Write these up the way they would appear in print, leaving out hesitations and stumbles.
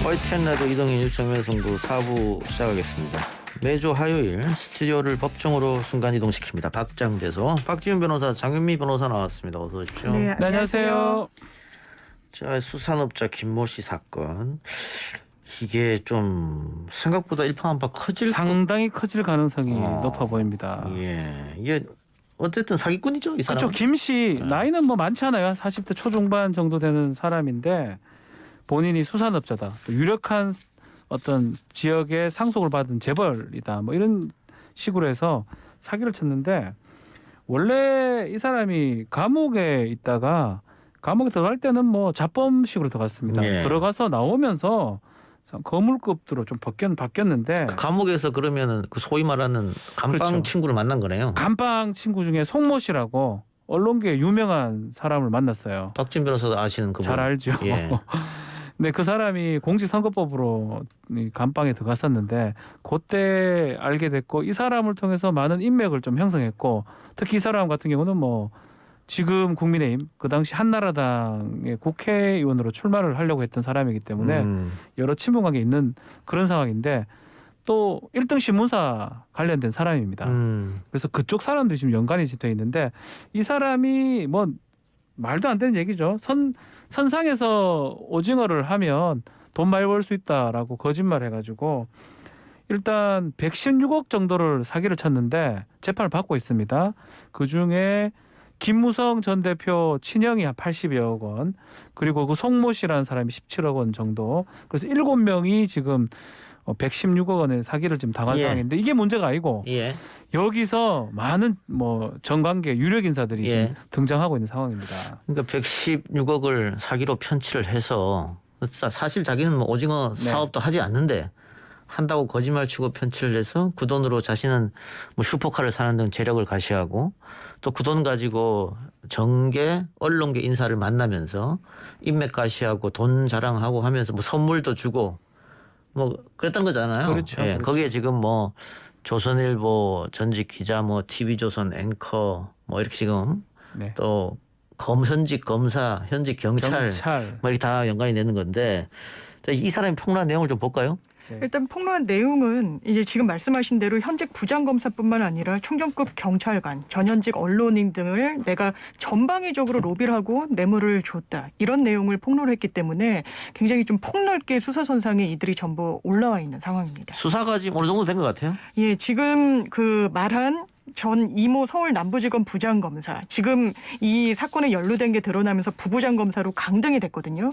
YTN 라디오 이동희 뉴스 명승부 4부 시작하겠습니다. 매주 화요일 스튜디오를 법정으로 순간이동시킵니다. 박장대소, 박지훈 변호사, 장윤미 변호사 나왔습니다. 어서 오십시오. 네, 안녕하세요. 자, 수산업자 김모 씨 사건, 이게 좀 생각보다 일파만파 상당히 커질 가능성이 높아 보입니다. 예, 이게 어쨌든 사기꾼이죠, 이 사람. 그렇죠. 김 씨 나이는 뭐 많지 않아요. 40대 초중반 정도 되는 사람인데 본인이 수산업자다, 또 유력한 어떤 지역에 상속을 받은 재벌이다, 뭐 이런 식으로 해서 사기를 쳤는데, 원래 이 사람이 감옥에 있다가 감옥에 들어갈 때는 뭐 자범식으로 들어갔습니다. 예. 들어가서 나오면서 거물급으로 좀 바뀌었는데, 그 감옥에서 그러면은 그 소위 말하는 감방 그렇죠. 친구를 만난 거네요. 감방 친구 중에 송모 씨라고 언론계에 유명한 사람을 만났어요. 박지훈 변호사도 아시는 그분. 잘 알죠. 예. 근데 그 사람이 공직선거법으로 이 감방에 들어갔었는데, 그때 알게 됐고, 이 사람을 통해서 많은 인맥을 좀 형성했고, 특히 이 사람 같은 경우는 뭐 지금 국민의힘, 그 당시 한나라당의 국회의원으로 출마를 하려고 했던 사람이기 때문에 여러 친분관계 있는 그런 상황인데, 또 1등 신문사 관련된 사람입니다. 그래서 그쪽 사람들이 지금 연관이 돼 있는데, 이 사람이 뭐 말도 안 되는 얘기죠. 선상에서 오징어를 하면 돈 많이 벌 수 있다라고 거짓말 해가지고 일단 116억 정도를 사기를 쳤는데 재판을 받고 있습니다. 그중에 김무성 전 대표 친형이 한 80여억 원, 그리고 그 송모 씨라는 사람이 17억 원 정도, 그래서 7명이 지금 116억 원의 사기를 지금 당한 상황인데, 이게 문제가 아니고 예. 여기서 많은 뭐 정관계 유력 인사들이 지금 등장하고 있는 상황입니다. 그러니까 116억을 사기로 편취를 해서, 사실 자기는 뭐 오징어 사업도 하지 않는데 한다고 거짓말 치고 편취를 해서 그 돈으로 자신은 뭐 슈퍼카를 사는 등 재력을 가시하고, 또 그 돈 가지고 정계 언론계 인사를 만나면서 인맥 가시하고 돈 자랑하고 하면서 뭐 선물도 주고 뭐 그랬던 거잖아요. 그렇죠. 예, 그렇죠. 거기에 지금 뭐 조선일보 전직 기자, 뭐 TV조선 앵커, 뭐 이렇게 지금 또 현직 검사, 현직 경찰 뭐 이렇게 다 연관이 되는 건데, 이 사람이 폭로한 내용을 좀 볼까요? 일단 폭로한 내용은 이제 지금 말씀하신 대로 현직 부장검사뿐만 아니라 총경급 경찰관, 전현직 언론인 등을 내가 전방위적으로 로비를 하고 뇌물을 줬다, 이런 내용을 폭로를 했기 때문에 굉장히 좀 폭넓게 수사선상에 이들이 전부 올라와 있는 상황입니다. 수사가 지금 어느 정도 된 것 같아요? 예, 지금 그 말한 전 이모 서울 남부지검 부장검사, 지금 이 사건에 연루된 게 드러나면서 부부장검사로 강등이 됐거든요.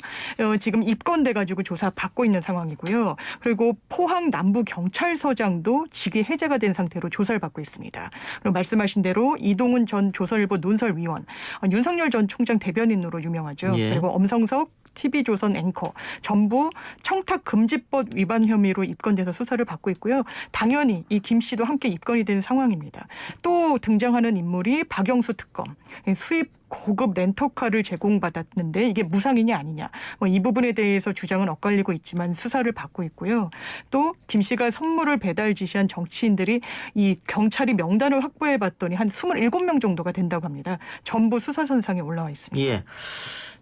지금 입건돼가지고 조사 받고 있는 상황이고요. 그리고 포항 남부경찰서장도 직위 해제가 된 상태로 조사를 받고 있습니다. 그리고 말씀하신 대로 이동훈 전 조선일보 논설위원, 윤석열 전 총장 대변인으로 유명하죠. 예. 그리고 엄성석 TV조선 앵커 전부 청탁금지법 위반 혐의로 입건돼서 수사를 받고 있고요. 당연히 이 김 씨도 함께 입건이 된 상황입니다. 또 등장하는 인물이 박영수 특검, 수입 고급 렌터카를 제공받았는데 이게 무상이냐 아니냐, 뭐 이 부분에 대해서 주장은 엇갈리고 있지만 수사를 받고 있고요. 또 김 씨가 선물을 배달 지시한 정치인들이 이 경찰이 명단을 확보해봤더니 한 27명 정도가 된다고 합니다. 전부 수사선상에 올라와 있습니다. 예.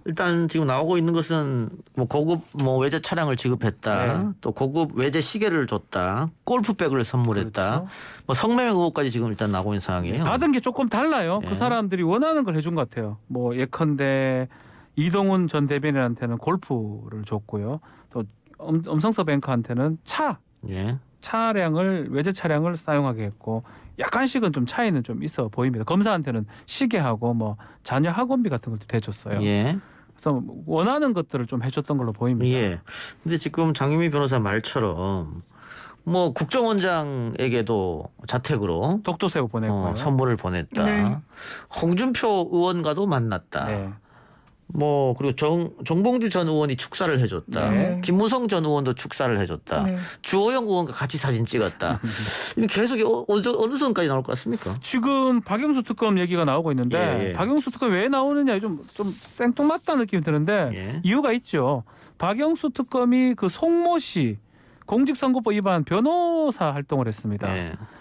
일단 지금 나오고 있는 것은 뭐 고급 뭐 외제 차량을 지급했다, 또 고급 외제 시계를 줬다, 골프백을 선물했다, 그렇죠. 뭐 성매매 의혹까지 지금 일단 나오고 있는 상황이에요. 받은 게 조금 달라요. 그 사람들이 원하는 걸 해준 것 같아요. 뭐 예컨대 이동훈 전 대변인한테는 골프를 줬고요. 또 엄성서 뱅크한테는 차량을, 외제 차량을 사용하게 했고, 약간씩은 좀 차이는 좀 있어 보입니다. 검사한테는 시계하고 뭐 자녀 학원비 같은 것도 대줬어요. 예. 그래서 원하는 것들을 좀 해줬던 걸로 보입니다. 예. 근데 지금 장윤미 변호사 말처럼 뭐 국정원장에게도 자택으로 독도새우 보냈고요. 선물을 보냈다. 네. 홍준표 의원과도 만났다. 네. 뭐 그리고 정봉주 전 의원이 축사를 해줬다. 네. 김무성 전 의원도 축사를 해줬다. 네. 주호영 의원과 같이 사진 찍었다. 이게 계속 어느 선까지 나올 것 같습니까? 지금 박영수 특검 얘기가 나오고 있는데, 예. 박영수 특검 왜 나오느냐, 좀 생뚱맞다는 느낌이 드는데 이유가 있죠. 박영수 특검이 그 송모 씨 공직선거법 위반 변호사 활동을 했습니다.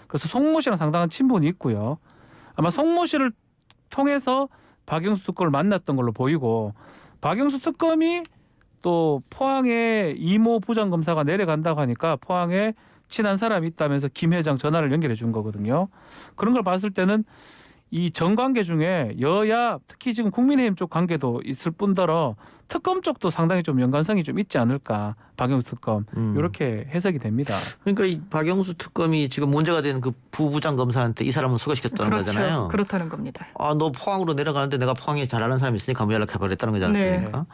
그래서 송모 씨랑 상당한 친분이 있고요. 아마 송모 씨를 통해서 박영수 특검을 만났던 걸로 보이고, 박영수 특검이 또 포항에 이모 부장검사가 내려간다고 하니까 포항에 친한 사람이 있다면서 김 회장 전화를 연결해 준 거거든요. 그런 걸 봤을 때는 이 정관계 중에 여야 특히 지금 국민의힘 쪽 관계도 있을 뿐더러 특검 쪽도 상당히 좀 연관성이 좀 있지 않을까. 박영수 특검 이렇게 해석이 됩니다. 그러니까 이 박영수 특검이 지금 문제가 된 그 부부장 검사한테 이 사람을 소개시켰다는 그렇죠. 거잖아요. 그렇다는 겁니다. 아, 너 포항으로 내려가는데 내가 포항에 잘 아는 사람이 있으니까 한번 연락해버렸다는 거지 않습니까?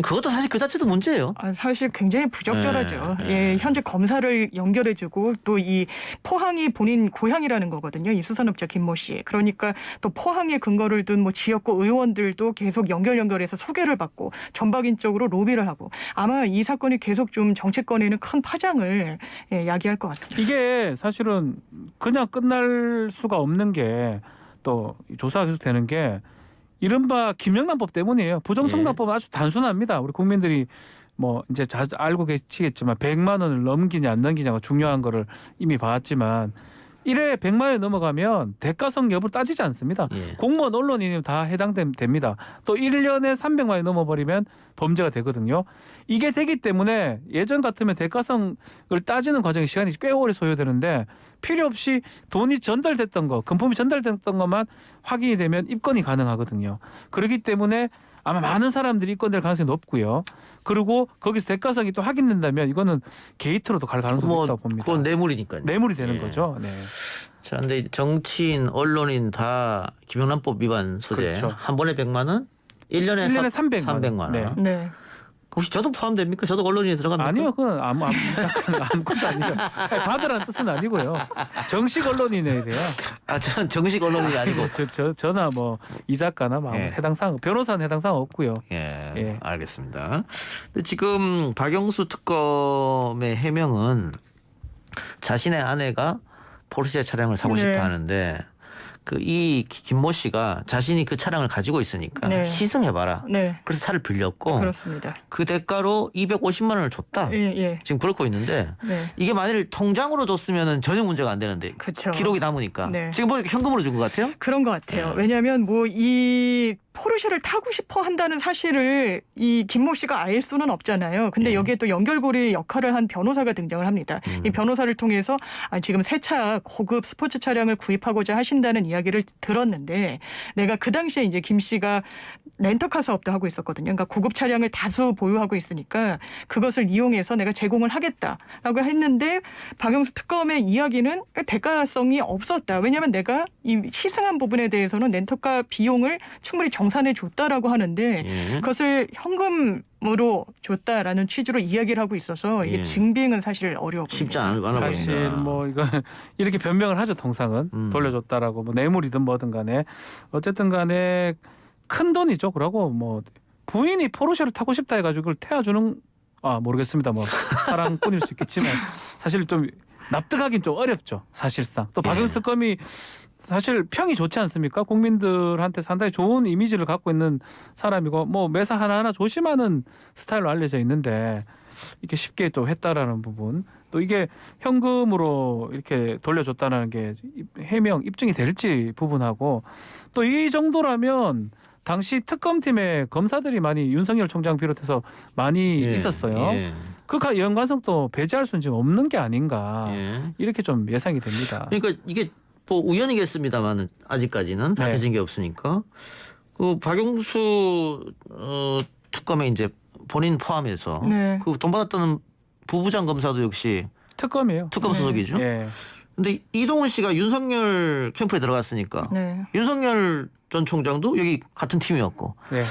그것도 사실 그 자체도 문제예요. 사실 굉장히 부적절하죠. 네. 예, 현재 검사를 연결해주고 또 이 포항이 본인 고향이라는 거거든요. 이 수산업자 김모 씨. 그러니까 또 포항에 근거를 둔 뭐 지역구 의원들도 계속 연결해서 소개를 받고 전박인적으로 로비를 하고 아마 이 사건이 계속 좀 정치권에는 큰 파장을 야기할 것 같습니다. 이게 사실은 그냥 끝날 수가 없는 게 또 조사가 계속 되는 게 이른바 김영란법 때문이에요. 부정청탁법은 아주 단순합니다. 우리 국민들이 뭐 이제 자주 알고 계시겠지만 100만 원을 넘기냐 안 넘기냐가 중요한 거를 이미 봤지만 1회 100만 원이 넘어가면 대가성 여부를 따지지 않습니다. 예. 공무원 언론인이 다 해당됩니다. 또 1년에 300만 원이 넘어버리면 범죄가 되거든요. 이게 되기 때문에 예전 같으면 대가성을 따지는 과정에 시간이 꽤 오래 소요되는데 필요 없이 돈이 전달됐던 거, 금품이 전달됐던 것만 확인이 되면 입건이 가능하거든요. 그렇기 때문에 아마 많은 사람들이 입건될 가능성이 높고요. 그리고 거기서 대가성이 또 확인된다면 이거는 게이트로도 갈 가능성이 있다고 봅니다. 그건 뇌물이니까요. 뇌물이 되는 예. 거죠. 네. 자, 근데 정치인, 언론인 다 김영란법 위반 소재. 그렇죠. 한 번에 100만 원? 1년에 300만 원. 네. 네. 혹시 저도 포함됩니까? 저도 언론인에 들어갑니까? 아니요, 그건 아무것도 아니에요. 받으라는 뜻은 아니고요. 정식 언론인에 대한 아, 저는 정식 언론인이 아니고. 저나 뭐 이 작가나 뭐 예. 해당 사항, 변호사는 해당 사항 없고요. 예, 예. 알겠습니다. 근데 지금 박영수 특검의 해명은 자신의 아내가 포르쉐 차량을 사고 네. 싶어 하는데 그 이 김모 씨가 자신이 그 차량을 가지고 있으니까 네. 시승해봐라. 네. 그래서 차를 빌렸고 그렇습니다. 그 대가로 250만 원을 줬다. 예. 지금 그렇고 있는데 네. 이게 만일 통장으로 줬으면 전혀 문제가 안 되는데 그렇죠. 기록이 남으니까 네. 지금 보니까 현금으로 준 것 같아요. 그런 것 같아요. 네. 왜냐하면 뭐 이 포르쉐를 타고 싶어 한다는 사실을 이 김모 씨가 알 수는 없잖아요. 근데 네. 여기에 또 연결고리 역할을 한 변호사가 등장을 합니다. 이 변호사를 통해서 지금 새 차 고급 스포츠 차량을 구입하고자 하신다는 이야기를 들었는데 내가 그 당시에 이제 김 씨가 렌터카 사업도 하고 있었거든요. 그러니까 고급 차량을 다수 보유하고 있으니까 그것을 이용해서 내가 제공을 하겠다라고 했는데 박영수 특검의 이야기는 대가성이 없었다. 왜냐하면 내가 이 시승한 부분에 대해서는 렌터카 비용을 충분히 정산해 줬다라고 하는데 예. 그것을 현금으로 줬다라는 취지로 이야기를 하고 있어서 이게 예. 증빙은 사실 어려워 보입니다. 쉽지 않아 보입니다. 사실 뭐 이거 이렇게 변명을 하죠. 통상은 돌려줬다라고 뭐 뇌물이든 뭐든 간에 어쨌든 간에 큰 돈이죠. 그러고 뭐 부인이 포르쉐를 타고 싶다 해가지고 그걸 태워주는 모르겠습니다. 뭐 사랑꾼일 수 있겠지만 사실 좀 납득하긴 좀 어렵죠. 사실상 또 박영수 특검이 사실 평이 좋지 않습니까? 국민들한테 상당히 좋은 이미지를 갖고 있는 사람이고 뭐 매사 하나하나 조심하는 스타일로 알려져 있는데 이렇게 쉽게 또 했다라는 부분 또 이게 현금으로 이렇게 돌려줬다는 게 해명 입증이 될지 부분하고 또 이 정도라면 당시 특검팀에 검사들이 많이 윤석열 총장 비롯해서 많이 예. 있었어요. 예. 그 연관성도 배제할 수는 지금 없는 게 아닌가 예. 이렇게 좀 예상이 됩니다. 그러니까 이게 뭐 우연이겠습니다만 아직까지는 밝혀진 게 없으니까 그 박영수 특검에 이제 본인 포함해서 네. 그 돈 받았던 부부장 검사도 역시 특검이에요. 특검 소속이죠. 예. 근데 이동훈 씨가 윤석열 캠프에 들어갔으니까 네. 윤석열 전 총장도 여기 같은 팀이었고 네.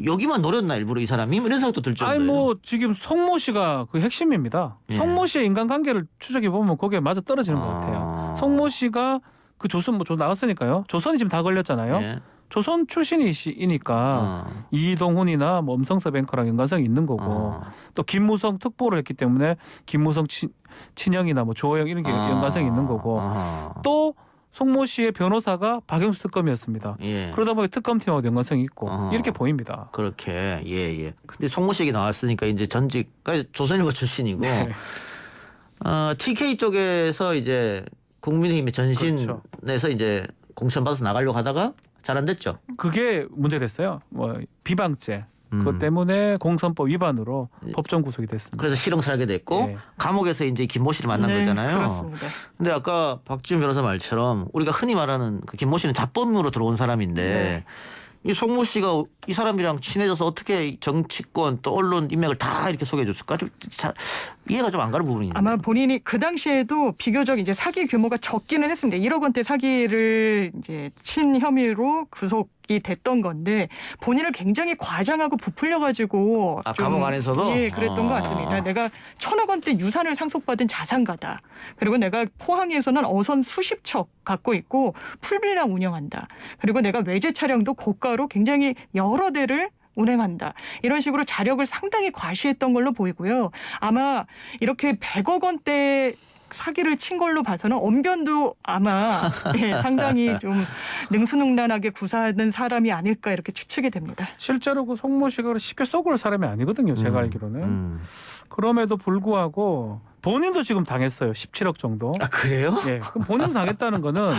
여기만 노렸나 일부러 이 사람이 이런 생각도 들 정도예요. 아니 뭐 지금 송모 씨가 그 핵심입니다. 예. 송모 씨의 인간관계를 추적해 보면 거기에 맞아 떨어지는 것 같아요. 송모 씨가 그 조선 나갔으니까요. 조선이 지금 다 걸렸잖아요. 예. 조선 출신이니까 이동훈이나 뭐 엄성서 뱅커랑 연관성이 있는 거고 또 김무성 특보를 했기 때문에 김무성 친형이나 뭐 조호영 이런 게 연관성이 있는 거고 또 송모 씨의 변호사가 박영수 특검이었습니다. 예. 그러다 보니 특검팀하고 연관성이 있고 이렇게 보입니다. 그렇게 예예. 근데 송모 씨 얘기 나왔으니까 이제 전직 그러니까 조선일보 출신이고 네. TK 쪽에서 이제 국민의힘의 전신에서 그렇죠. 이제 공천 받아서 나가려고 하다가 잘 안 됐죠. 그게 문제됐어요. 뭐 비방죄 그것 때문에 공선법 위반으로 법정 구속이 됐습니다. 그래서 실형 살게 됐고 예. 감옥에서 이제 김모 씨를 만난 네, 거잖아요. 그렇습니다. 근데 아까 박지훈 변호사 말처럼 우리가 흔히 말하는 그 김모 씨는 잡범으로 들어온 사람인데 네. 이 송모 씨가 이 사람이랑 친해져서 어떻게 정치권 또 언론 인맥을 다 이렇게 소개해줬을까? 좀 이해가 좀 안 가는 부분이 있는데. 아마 본인이 그 당시에도 비교적 이제 사기 규모가 적기는 했습니다. 1억 원대 사기를 이제 친 혐의로 구속이 됐던 건데 본인을 굉장히 과장하고 부풀려가지고 아, 감옥 안에서도? 예, 그랬던 것 아. 같습니다. 내가 1,000억 원대 유산을 상속받은 자산가다. 그리고 내가 포항에서는 어선 수십 척 갖고 있고 풀빌라 운영한다. 그리고 내가 외제 차량도 고가로 굉장히 여러 대를 운행한다. 이런 식으로 자력을 상당히 과시했던 걸로 보이고요. 아마 이렇게 100억 원대 사기를 친 걸로 봐서는 언변도 아마 예, 상당히 좀 능수능란하게 구사하는 사람이 아닐까 이렇게 추측이 됩니다. 실제로 그 송모 씨가 쉽게 쏘을 사람이 아니거든요. 제가 알기로는. 그럼에도 불구하고 본인도 지금 당했어요. 17억 정도. 아 그래요? 예. 그럼 본인도 당했다는 거는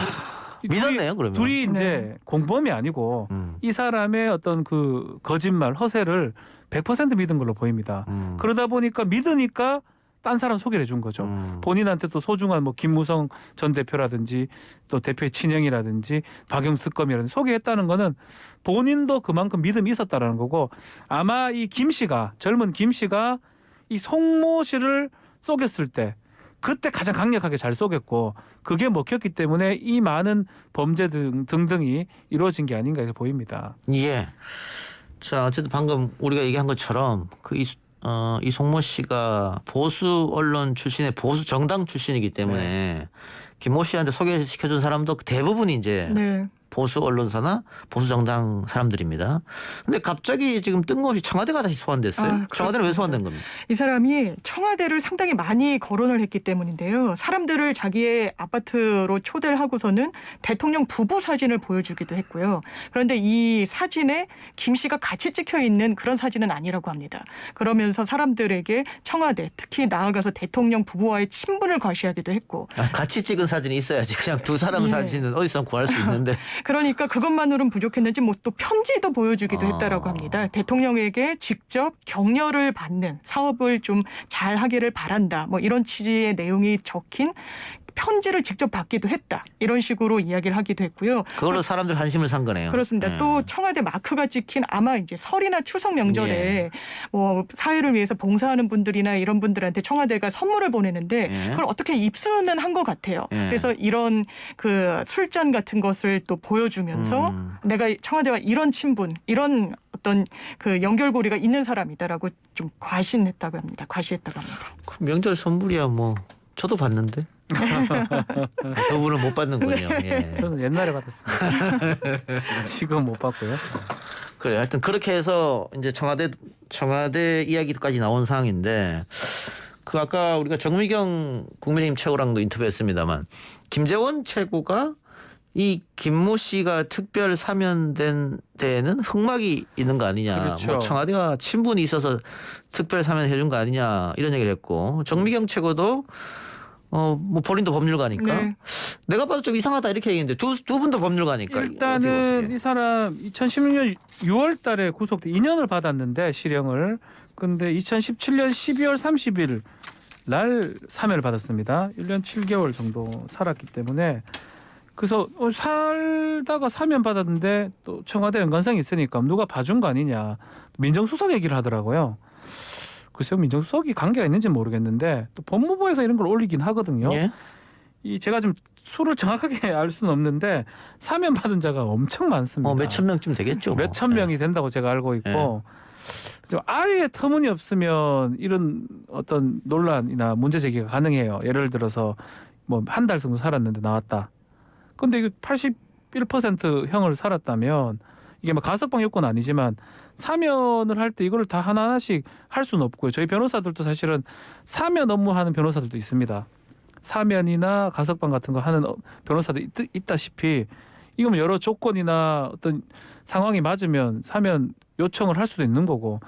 이 믿었네요, 그러면. 둘이 이제 네. 공범이 아니고 음. 이 사람의 어떤 그 거짓말, 허세를 100% 믿은 걸로 보입니다. 그러다 보니까 믿으니까 딴 사람 소개를 해준 거죠. 본인한테 또 소중한 뭐 김무성 전 대표라든지 또 대표의 친형이라든지 박영수 특검이라든지 소개했다는 거는 본인도 그만큼 믿음이 있었다라는 거고 아마 이 김 씨가 젊은 김 씨가 이 송모 씨를 속였을 때 그때 가장 강력하게 잘 속였고 그게 먹혔기 때문에 이 많은 범죄 등등이 이루어진 게 아닌가 이렇게 보입니다. 예. 자 어쨌든 방금 우리가 얘기한 것처럼 이 송모 씨가 보수 언론 출신의 보수 정당 출신이기 때문에 김모 씨한테 소개시켜준 사람도 대부분이 이제 네. 보수 언론사나 보수 정당 사람들입니다. 근데 갑자기 지금 뜬금없이 청와대가 다시 소환됐어요. 아, 청와대는 왜 그렇습니다. 소환된 겁니까? 이 사람이 청와대를 상당히 많이 거론을 했기 때문인데요. 사람들을 자기의 아파트로 초대를 하고서는 대통령 부부 사진을 보여주기도 했고요. 그런데 이 사진에 김 씨가 같이 찍혀 있는 그런 사진은 아니라고 합니다. 그러면서 사람들에게 청와대, 특히 나아가서 대통령 부부와의 친분을 과시하기도 했고. 아, 같이 찍은 사진이 있어야지. 그냥 두 사람 예. 사진은 어디서 구할 수 있는데. 그러니까 그것만으로는 부족했는지 뭐 또 편지도 보여주기도 했다라고 합니다. 대통령에게 직접 격려를 받는 사업을 좀 잘 하기를 바란다. 뭐 이런 취지의 내용이 적힌 편지를 직접 받기도 했다. 이런 식으로 이야기를 하기도 했고요. 그걸로 사람들 한심을 산 거네요. 그렇습니다. 예. 또 청와대 마크가 찍힌 아마 이제 설이나 추석 명절에 예. 뭐 사회를 위해서 봉사하는 분들이나 이런 분들한테 청와대가 선물을 보내는데 예. 그걸 어떻게 입수는 한 것 같아요. 예. 그래서 이런 그 술잔 같은 것을 또 보여주면서 내가 청와대와 이런 친분, 이런 어떤 그 연결고리가 있는 사람이다라고 좀 과시했다고 합니다. 그 명절 선물이야 뭐 저도 받는데. 두 분은 못 받는군요. 예. 저는 옛날에 받았습니다. 지금 못 받고요. 그래, 하여튼 그렇게 해서 이제 청와대 이야기까지 나온 상황인데 그 아까 우리가 정미경 국민의힘 최고랑도 인터뷰했습니다만 김재원 최고가 이 김모 씨가 특별 사면된 데에는 흑막이 있는 거 아니냐, 그렇죠. 뭐 청와대와 친분이 있어서 특별 사면해준 거 아니냐 이런 얘기를 했고 정미경 최고도 뭐 본인도 법률가니까 네. 내가 봐도 좀 이상하다 이렇게 얘기했는데 두 분도 법률가니까 어떻게 일단은 보세요? 이 사람 2016년 6월 달에 구속돼 2년을 받았는데 실형을. 근데 2017년 12월 30일 날 사면을 받았습니다. 1년 7개월 정도 살았기 때문에 그래서 살다가 사면 받았는데 또 청와대 연관성이 있으니까 누가 봐준 거 아니냐. 민정수석 얘기를 하더라고요. 글쎄요, 민정수석이 관계가 있는지는 모르겠는데 또 법무부에서 이런 걸 올리긴 하거든요. 예? 이 제가 좀 수를 정확하게 알 수는 없는데 사면 받은 자가 엄청 많습니다. 몇천 명쯤 되겠죠. 뭐. 몇천 명이 된다고 제가 알고 있고 좀 아예 터무니없으면 이런 어떤 논란이나 문제 제기가 가능해요. 예를 들어서 뭐 한 달 정도 살았는데 나왔다. 근데 이거 81% 형을 살았다면 이게 뭐 가석방 요건 아니지만 사면을 할 때 이거를 다 하나하나씩 할 수는 없고요. 저희 변호사들도 사실은 사면 업무하는 변호사들도 있습니다. 사면이나 가석방 같은 거 하는 변호사도 있다시피 이건 여러 조건이나 어떤 상황이 맞으면 사면 요청을 할 수도 있는 거고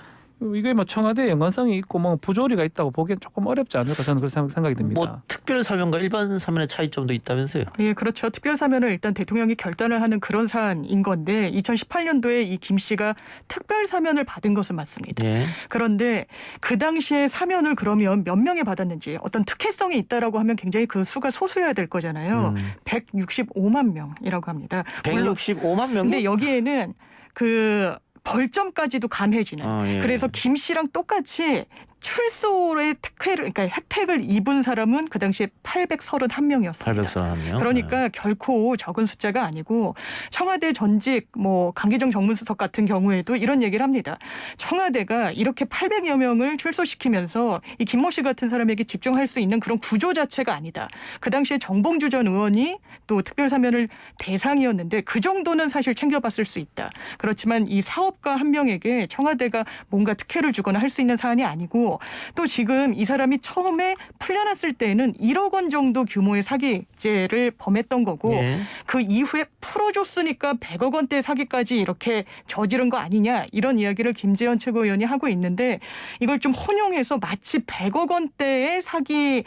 이게 뭐 청와대 연관성이 있고 뭐 부조리가 있다고 보기엔 조금 어렵지 않을까 저는 그렇게 생각이 듭니다. 뭐 특별 사면과 일반 사면의 차이점도 있다면서요? 예, 그렇죠. 특별 사면을 일단 대통령이 결단을 하는 그런 사안인 건데 2018년도에 이 김 씨가 특별 사면을 받은 것은 맞습니다. 예. 그런데 그 당시에 사면을 그러면 몇 명이 받았는지 어떤 특혜성이 있다라고 하면 굉장히 그 수가 소수여야 될 거잖아요. 165만 명이라고 합니다. 물론 165만 명. 근데 여기에는 그 벌점까지도 감해지는. 예. 그래서 김 씨랑 똑같이 출소의 특혜를, 그러니까 혜택을 입은 사람은 그 당시에 831명이었습니다. 831명. 그러니까 결코 적은 숫자가 아니고 청와대 전직 뭐 강기정 정무수석 같은 경우에도 이런 얘기를 합니다. 청와대가 이렇게 800여 명을 출소시키면서 이 김모 씨 같은 사람에게 집중할 수 있는 그런 구조 자체가 아니다. 그 당시에 정봉주 전 의원이 또 특별사면을 대상이었는데 그 정도는 사실 챙겨봤을 수 있다. 그렇지만 이 사업가 한 명에게 청와대가 뭔가 특혜를 주거나 할 수 있는 사안이 아니고 또 지금 이 사람이 처음에 풀려났을 때는 1억 원 정도 규모의 사기죄를 범했던 거고 예. 그 이후에 풀어줬으니까 100억 원대 사기까지 이렇게 저지른 거 아니냐 이런 이야기를 김재현 최고위원이 하고 있는데 이걸 좀 혼용해서 마치 100억 원대의 사기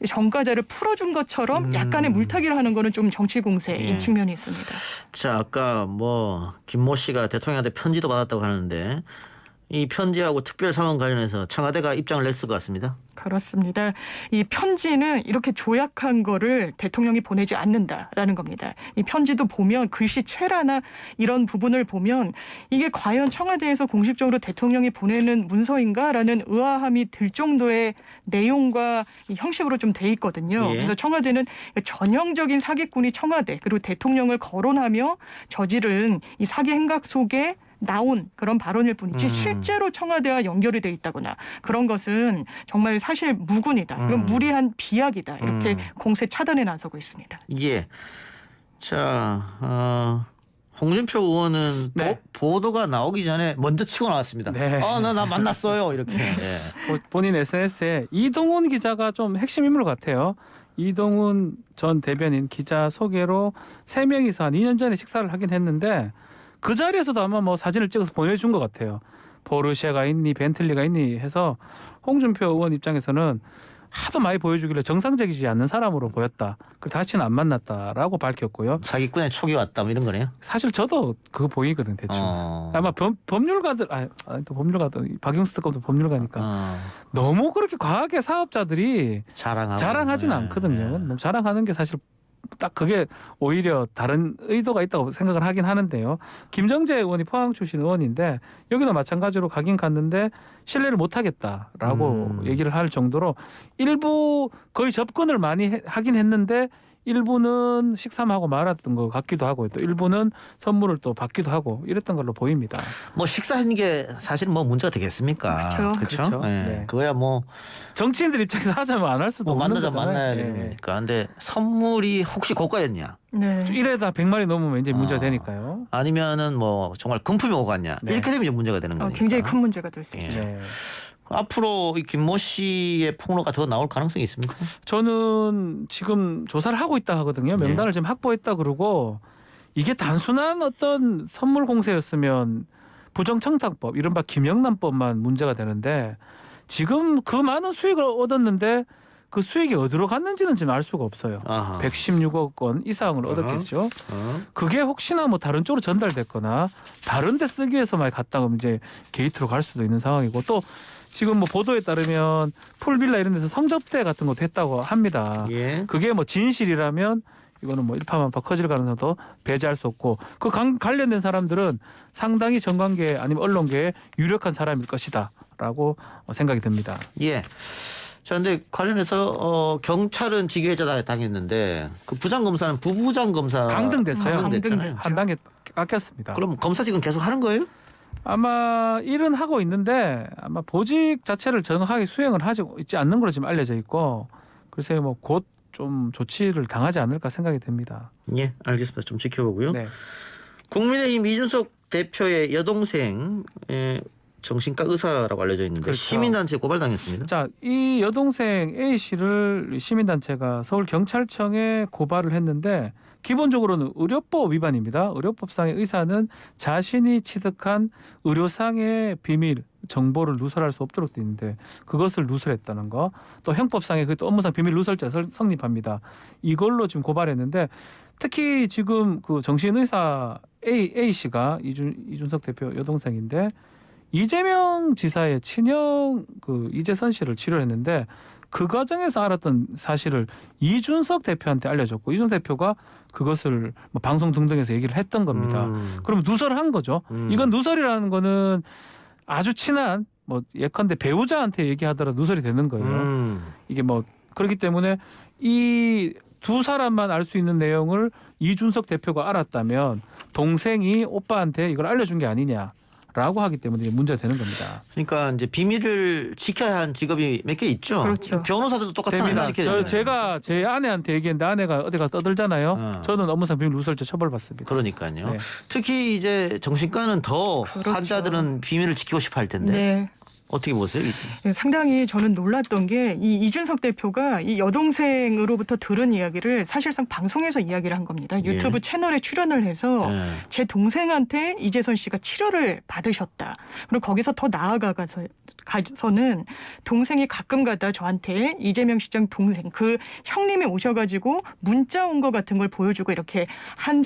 전과자를 풀어준 것처럼 약간의 물타기를 하는 거는 좀 정치 공세인 예. 측면이 있습니다. 자, 아까 뭐 김모 씨가 대통령한테 편지도 받았다고 하는데 이 편지하고 특별 사면 관련해서 청와대가 입장을 냈을 것 같습니다. 그렇습니다. 이 편지는 이렇게 조약한 거를 대통령이 보내지 않는다라는 겁니다. 이 편지도 보면 글씨체라나 이런 부분을 보면 이게 과연 청와대에서 공식적으로 대통령이 보내는 문서인가라는 의아함이 들 정도의 내용과 이 형식으로 좀 돼 있거든요. 예. 그래서 청와대는 전형적인 사기꾼이 청와대 그리고 대통령을 거론하며 저지른 이 사기 행각 속에 나온 그런 발언일 뿐이지 실제로 청와대와 연결이 돼 있다거나 그런 것은 정말 사실 무근이다. 이건 무리한 비약이다. 이렇게 공세 차단에 나서고 있습니다. 예. 자, 홍준표 의원은 네. 보도가 나오기 전에 먼저 치고 나왔습니다. 네. 나 만났어요. 이렇게. 예. 본인 SNS에 이동훈 기자가 좀 핵심 인물 같아요. 이동훈 전 대변인 기자 소개로 3명이서 한 2년 전에 식사를 하긴 했는데 그 자리에서도 아마 뭐 사진을 찍어서 보내준 것 같아요. 포르쉐가 있니 벤틀리가 있니 해서 홍준표 의원 입장에서는 하도 많이 보여주길래 정상적이지 않는 사람으로 보였다. 그래서 다시는 안 만났다라고 밝혔고요. 사기꾼의 촉이 왔다 뭐 이런 거네요. 사실 저도 그거 보이거든 대충. 아마 법률가들 또 법률가도 박용수 특검도 법률가니까 너무 그렇게 과하게 사업자들이 자랑하지는 않거든요. 너무 자랑하는 게 사실 딱 그게 오히려 다른 의도가 있다고 생각을 하긴 하는데요. 김정재 의원이 포항 출신 의원인데 여기도 마찬가지로 가긴 갔는데 신뢰를 못 하겠다라고 얘기를 할 정도로 일부 거의 접근을 많이 하긴 했는데 일부는 식사하고 말았던 것 같기도 하고 또 일부는 선물을 또 받기도 하고 이랬던 걸로 보입니다. 뭐 식사하는 게 사실 뭐 문제가 되겠습니까? 그렇죠. 예. 네. 그거야 뭐 정치인들 입장에서 하자면 안 할 수도 없는 만나자 거잖아요. 만나야 예. 되는 거니까. 근데 선물이 혹시 고가였냐? 네. 이래다 100마리 넘으면 이제 문제가 되니까요. 아니면은 뭐 정말 금품이 오갔냐? 네. 이렇게 되면 이제 문제가 되는 거니까. 굉장히 큰 문제가 될 수 있죠. 네. 앞으로 이 김모 씨의 폭로가 더 나올 가능성이 있습니까? 저는 지금 조사를 하고 있다 하거든요. 명단을 지금 확보했다 그러고 이게 단순한 어떤 선물 공세였으면 부정청탁법 이른바 김영란법만 문제가 되는데 지금 그 많은 수익을 얻었는데 그 수익이 어디로 갔는지는 지금 알 수가 없어요. 아하. 116억 원 이상을 얻었겠죠. 그게 혹시나 뭐 다른 쪽으로 전달됐거나 다른 데 쓰기 위해서 많이 갔다 그러면 이제 게이트로 갈 수도 있는 상황이고 또 지금 뭐 보도에 따르면 풀빌라 이런 데서 성접대 같은 것도 했다고 합니다. 예. 그게 뭐 진실이라면 이거는 뭐 일파만파 커질 가능성도 배제할 수 없고 그 관련된 사람들은 상당히 정관계 아니면 언론계에 유력한 사람일 것이다라고 생각이 듭니다. 예. 자, 근데 관련해서 경찰은 직위해자 당했는데 그 부장검사는 부부장검사 강등됐어요. 강등됐잖아요. 한 단계 깎였습니다. 그럼 검사직은 계속 하는 거예요? 아마 일은 하고 있는데 아마 보직 자체를 정확하게 수행을 하지 있지 않는 걸로 지금 알려져 있고 글쎄요 뭐 곧 좀 조치를 당하지 않을까 생각이 됩니다. 예, 알겠습니다. 좀 지켜보고요. 네. 국민의힘 이준석 대표의 여동생 정신과 의사라고 알려져 있는데 그렇죠. 시민단체 고발당했습니다. 자, 이 여동생 A 씨를 시민단체가 서울경찰청에 고발을 했는데 기본적으로는 의료법 위반입니다. 의료법상의 의사는 자신이 취득한 의료상의 비밀 정보를 누설할 수 없도록 돼 있는데 그것을 누설했다는 거. 또 형법상의 그 업무상 비밀 누설죄 성립합니다. 이걸로 지금 고발했는데 특히 지금 그 정신의사 A 씨가 이준석 대표 여동생인데 이재명 지사의 친형 그 이재선 씨를 치료했는데 그 과정에서 알았던 사실을 이준석 대표한테 알려줬고 이준석 대표가 그것을 뭐 방송 등등에서 얘기를 했던 겁니다. 그럼 누설한 거죠. 이건 누설이라는 거는 아주 친한 뭐 예컨대 배우자한테 얘기하더라도 누설이 되는 거예요. 이게 뭐 그렇기 때문에 이 두 사람만 알 수 있는 내용을 이준석 대표가 알았다면 동생이 오빠한테 이걸 알려준 게 아니냐라고 하기 때문에 문제가 되는 겁니다. 그러니까 이제 비밀을 지켜야 하는 직업이 몇 개 있죠. 그렇죠. 변호사들도 똑같잖아요. 됩니다. 지켜야 되잖아요. 제가 제 아내한테 얘기했는데 아내가 어디 가서 떠들잖아요. 어. 저는 업무상 비밀 누설죄 처벌받습니다. 그러니까요. 네. 특히 이제 정신과는 더 그렇죠. 환자들은 비밀을 지키고 싶어 할 텐데 네. 어떻게 보세요? 상당히 저는 놀랐던 게 이 이준석 대표가 이 여동생으로부터 들은 이야기를 사실상 방송에서 이야기를 한 겁니다. 유튜브 예. 채널에 출연을 해서 네. 제 동생한테 이재선 씨가 치료를 받으셨다. 그리고 거기서 더 나아가서는 동생이 가끔가다 저한테 이재명 시장 동생 그 형님이 오셔가지고 문자 온 거 같은 걸 보여주고 이렇게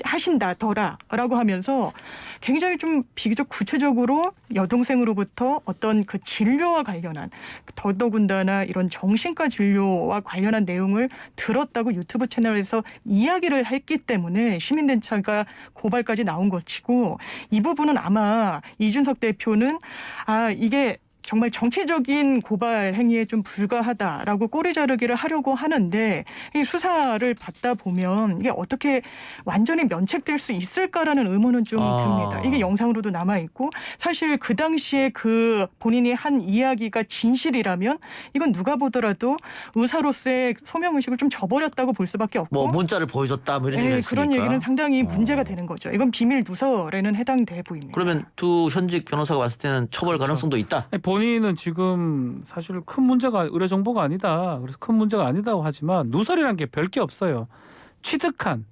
하신다더라라고 하면서 굉장히 좀 비교적 구체적으로 여동생으로부터 어떤 그 진료와 관련한 더더군다나 이런 정신과 진료와 관련한 내용을 들었다고 유튜브 채널에서 이야기를 했기 때문에 시민단체가 고발까지 나온 것이고 이 부분은 아마 이준석 대표는 이게 정말 정치적인 고발 행위에 좀 불과하다라고 꼬리 자르기를 하려고 하는데 이 수사를 받다 보면 이게 어떻게 완전히 면책될 수 있을까라는 의문은 좀 듭니다. 이게 영상으로도 남아 있고 사실 그 당시에 그 본인이 한 이야기가 진실이라면 이건 누가 보더라도 의사로서의 소명 의식을 좀 저버렸다고 볼 수밖에 없고 뭐 문자를 보여줬다 뭐 이런 얘기를 했으니까. 그런 얘기는 상당히 문제가 되는 거죠. 이건 비밀 누설에는 해당돼 보입니다. 그러면 두 현직 변호사가 봤을 때는 처벌 그렇죠. 가능성도 있다. 본인은 지금 사실 큰 문제가 의료 정보가 아니다. 그래서 큰 문제가 아니다고 하지만 누설이란 게 별 게 없어요. 취득한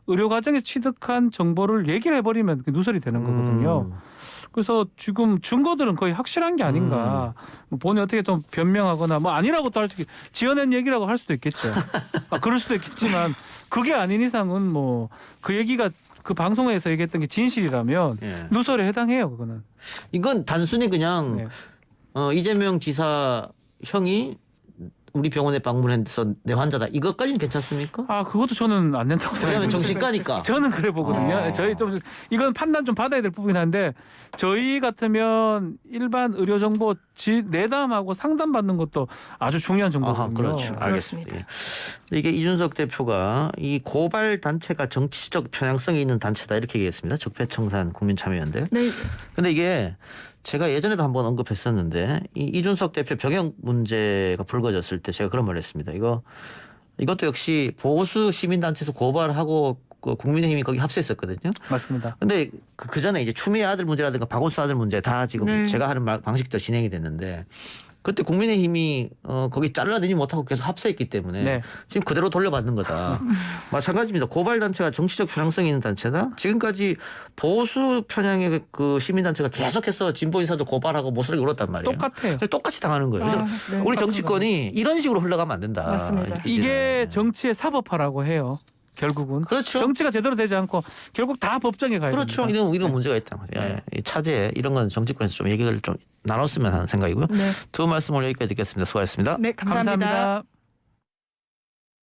의료 과정에서 취득한 정보를 얘기를 해버리면 그게 누설이 되는 거거든요. 그래서 지금 증거들은 거의 확실한 게 아닌가. 뭐 본인이 어떻게 좀 변명하거나 뭐 아니라고 또 할 수 있겠. 지어낸 얘기라고 할 수도 있겠죠. 그럴 수도 있겠지만 그게 아닌 이상은 뭐 그 얘기가 그 방송에서 얘기했던 게 진실이라면 예. 누설에 해당해요. 그거는. 이건 단순히 그냥 네. 이재명 지사 형이 우리 병원에 방문해서 내 환자다. 이것까지는 괜찮습니까? 그것도 저는 안 된다고 왜냐하면 생각해요. 정신과니까. 저는 그래 보거든요. 저희 좀 이건 판단 좀 받아야 될 부분이긴 한데 저희 같으면 일반 의료 정보 내담하고 상담받는 것도 아주 중요한 정보거든요. 그렇죠. 알겠습니다. 예. 이게 이준석 대표가 이 고발 단체가 정치적 편향성이 있는 단체다 이렇게 얘기했습니다. 적폐청산 국민참여연대. 네. 근데 이게 제가 예전에도 한번 언급했었는데 이준석 대표 병역 문제가 불거졌을 때 제가 그런 말을 했습니다. 이것도 역시 보수 시민단체에서 고발하고 그 국민의힘이 거기 합세했었거든요. 맞습니다. 근데 그 전에 이제 추미애 아들 문제라든가 박원순 아들 문제 다 지금 네. 제가 하는 방식대로 진행이 됐는데 그때 국민의힘이 거기 잘라내지 못하고 계속 합세했기 때문에 네. 지금 그대로 돌려받는 거다. 마찬가지입니다. 고발 단체가 정치적 편향성이 있는 단체다. 지금까지 보수 편향의 그 시민단체가 계속해서 진보 인사도 고발하고 못살게 울었단 말이에요. 똑같아요. 똑같이 당하는 거예요. 그래서 네. 우리 정치권이 이런 식으로 흘러가면 안 된다. 맞습니다. 이게 정치의 사법화라고 해요. 결국은 그렇죠. 정치가 제대로 되지 않고 결국 다 법정에 가야 그렇죠. 됩니다. 이런 문제가 있다. 예. 이 차제 이런 건 정치권에서 좀 얘기를 좀 나눴으면 하는 생각이고요. 네. 두 말씀 오늘 여기까지 듣겠습니다. 수고하셨습니다. 네, 감사합니다. 감사합니다.